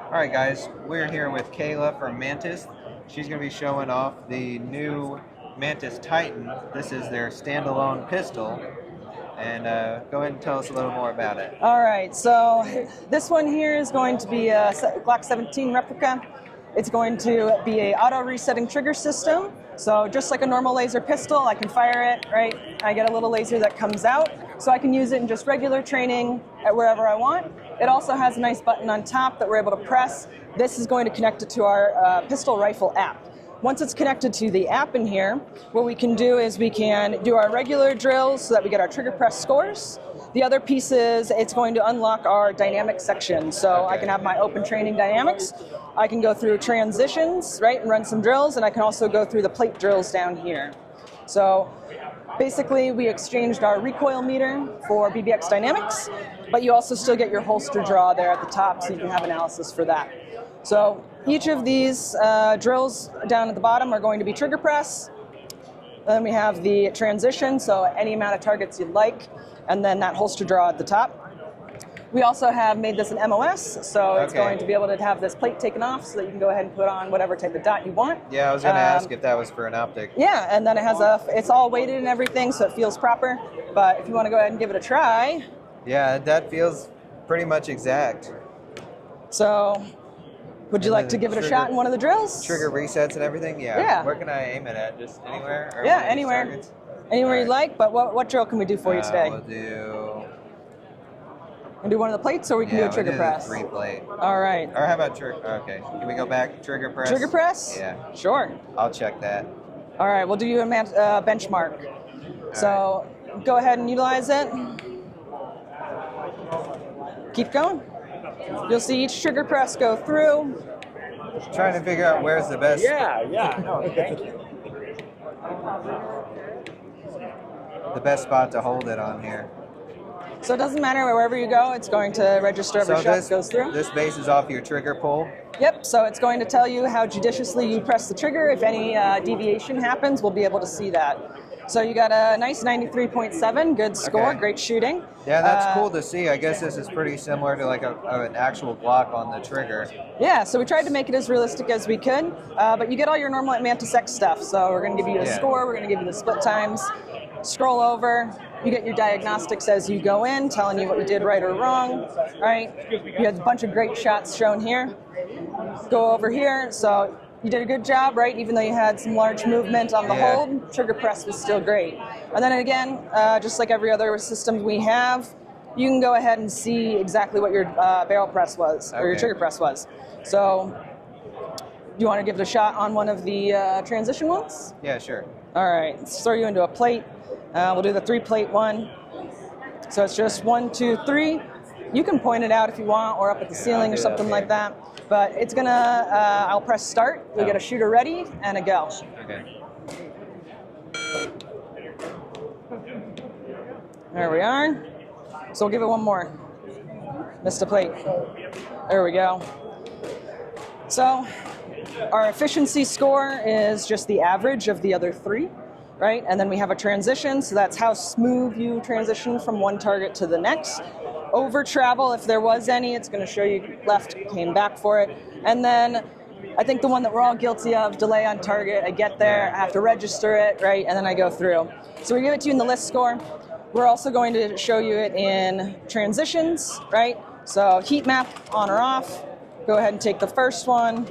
All right, guys, we're here with Kayla from Mantis. She's going to be showing off the new Mantis Titan. This is their standalone pistol. And go ahead and tell us a little more about it. All right, so this one here is going to be a Glock 17 replica. It's going to be a auto resetting trigger system. So just like a normal laser pistol, I can fire it, right? I get a little laser that comes out, so I can use it in just regular training at wherever I want. It also has a nice button on top that we're able to press. This is going to connect it to our pistol rifle app. Once it's connected to the app in here, what we can do is we can do our regular drills so that we get our trigger press scores. The other piece is it's going to unlock our dynamic section. So I can have my open training dynamics. I can go through transitions, right, and run some drills, and I can also go through the plate drills down here. So basically, we exchanged our recoil meter for BBX dynamics, but you also still get your holster draw there at the top, so you can have analysis for that. So each of these drills down at the bottom are going to be trigger press. Then we have the transition, so any amount of targets you'd like, and then that holster draw at the top. We also have made this an MOS, so it's going to be able to have this plate taken off so that you can go ahead and put on whatever type of dot you want. Yeah, I was going to ask if that was for an optic. Yeah, and then it has it's all weighted and everything, so it feels proper. But if you want to go ahead and give it a try. Yeah, that feels pretty much exact. So, would you like to give it a shot in one of the drills? Trigger resets and everything? Yeah. Where can I aim it at? Just anywhere? Or yeah, anywhere. Anywhere you'd like, but what drill can we do for you today? We'll do one of the plates, or we can do a trigger press? Yeah, 3-plate. All right. Or how about trigger? Okay. Can we go back? Trigger press? Trigger press? Yeah. Sure. I'll check that. All right, we'll do you a benchmark. So go ahead and utilize it. Keep going. You'll see each trigger press go through. Trying to figure out where's the best. No, thank you. The best spot to hold it on here. So it doesn't matter wherever you go, it's going to register every shot that goes through. This bases off your trigger pull? Yep, so it's going to tell you how judiciously you press the trigger. If any deviation happens, we'll be able to see that. So you got a nice 93.7, good score, great shooting. Yeah, that's cool to see. I guess this is pretty similar to like an actual Glock on the trigger. Yeah, so we tried to make it as realistic as we could, but you get all your normal Mantis X stuff. So we're going to give you the score, we're going to give you the split times. Scroll over, you get your diagnostics as you go in, telling you what you did right or wrong, right? You had a bunch of great shots shown here. Go over here, so you did a good job, right? Even though you had some large movement on the hold, trigger press was still great. And then again, just like every other system we have, you can go ahead and see exactly what your barrel press was, or your trigger press was. So, do you want to give it a shot on one of the transition ones? Yeah, sure. All right, let's throw you into a plate. We'll do the 3-plate one. So it's just 1, 2, 3. You can point it out if you want, or up at the ceiling or something like that. But it's gonna, I'll press start. We get a shooter ready and a go. Okay. There we are. So we'll give it one more. Missed a plate. There we go. So our efficiency score is just the average of the other 3. Right, and then we have a transition, so that's how smooth you transition from one target to the next. Over travel, if there was any, it's going to show you left, came back for it. And then I think the one that we're all guilty of, delay on target. I get there, I have to register it, right, and then I go through. So we give it to you in the list score. We're also going to show you it in transitions, right? So heat map, on or off. Go ahead and take the first one.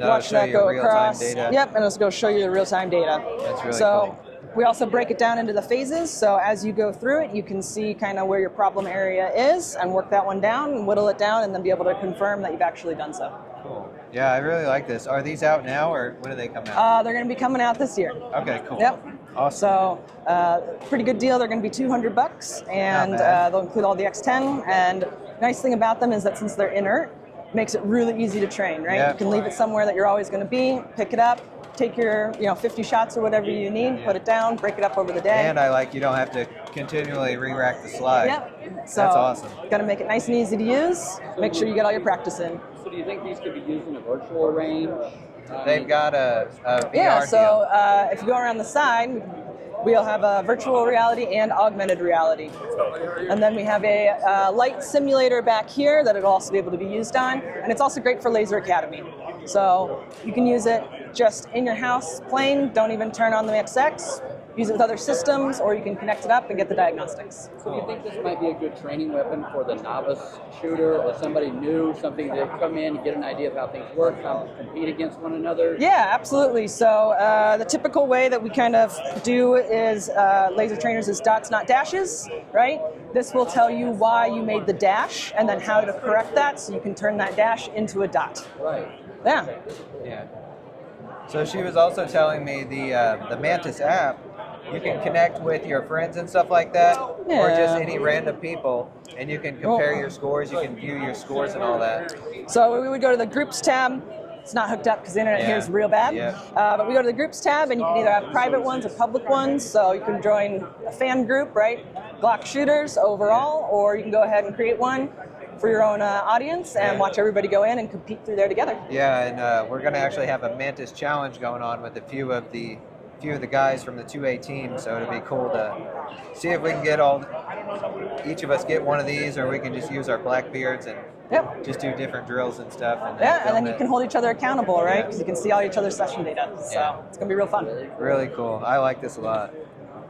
Watch that go across. Yep, and it's going to show you the real-time data. That's really cool. We also break it down into the phases, so as you go through it, you can see kind of where your problem area is and work that one down and whittle it down and then be able to confirm that you've actually done so. Cool. Yeah, I really like this. Are these out now, or when do they come out? They're going to be coming out this year. Okay, cool. Yep. Awesome. So, pretty good deal. They're going to be $200, and they'll include all the X10. And nice thing about them is that since they're inert, makes it really easy to train, right? Yep. You can leave it somewhere that you're always going to be, pick it up, take your 50 shots or whatever you need, put it down, break it up over the day. And I like you don't have to continually re-rack the slide. Yep. So, that's awesome. Got to make it nice and easy to use. Make sure you get all your practice in. So do you think these could be used in a virtual range? They've got a VR so deal. if you go around the side, We'll have a virtual reality and augmented reality. And then we have a light simulator back here that it'll also be able to be used on. And it's also great for Laser Academy. So you can use it just in your house playing, don't even turn on the MXX. Use it with other systems, or you can connect it up and get the diagnostics. So do you think this might be a good training weapon for the novice shooter or somebody new, something to come in and get an idea of how things work, how to compete against one another? Yeah, absolutely. So the typical way that we kind of do is laser trainers is dots, not dashes, right? This will tell you why you made the dash and then how to correct that so you can turn that dash into a dot. Right. Yeah. Yeah. So she was also telling me the Mantis app, you can connect with your friends and stuff like that, or just any random people, and you can compare your scores, you can view your scores and all that. So we would go to the groups tab. It's not hooked up because the internet here is real bad. Yeah. But we go to the groups tab, and you can either have private ones or public ones. So you can join a fan group, right? Glock shooters overall, or you can go ahead and create one for your own audience and watch everybody go in and compete through there together. Yeah, and we're going to actually have a Mantis challenge going on with a few of the guys from the 2A team, so it'll be cool to see if we can get each of us get one of these, or we can just use our Blackbeards and just do different drills and stuff. And then you can hold each other accountable, right? Because you can see all each other's session data. So it's going to be real fun. Really cool. I like this a lot.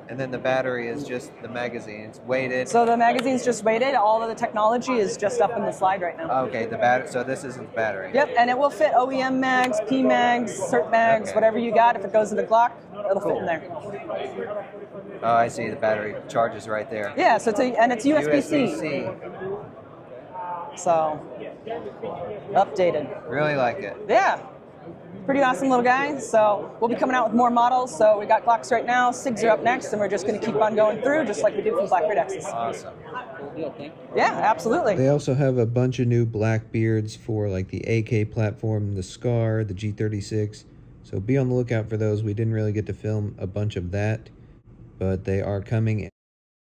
And then the battery is just the magazine. It's weighted. So the magazine's just weighted. All of the technology is just up in the slide right now. Okay, the battery. So this isn't the battery. Yep, and it will fit OEM mags, P mags, cert mags, whatever you got. If it goes into Glock, it'll fit in there. Oh, I see. The battery charges right there. Yeah, so it's USB-C. So updated. Really like it. Yeah. Pretty awesome little guy. So we'll be coming out with more models. So we got Glocks right now, SIGs are up next, and we're just going to keep on going through, just like we do from Blackbeard X's. Awesome. Yeah, absolutely. They also have a bunch of new Blackbeards for like the AK platform, the SCAR, the G36. So be on the lookout for those. We didn't really get to film a bunch of that, but they are coming.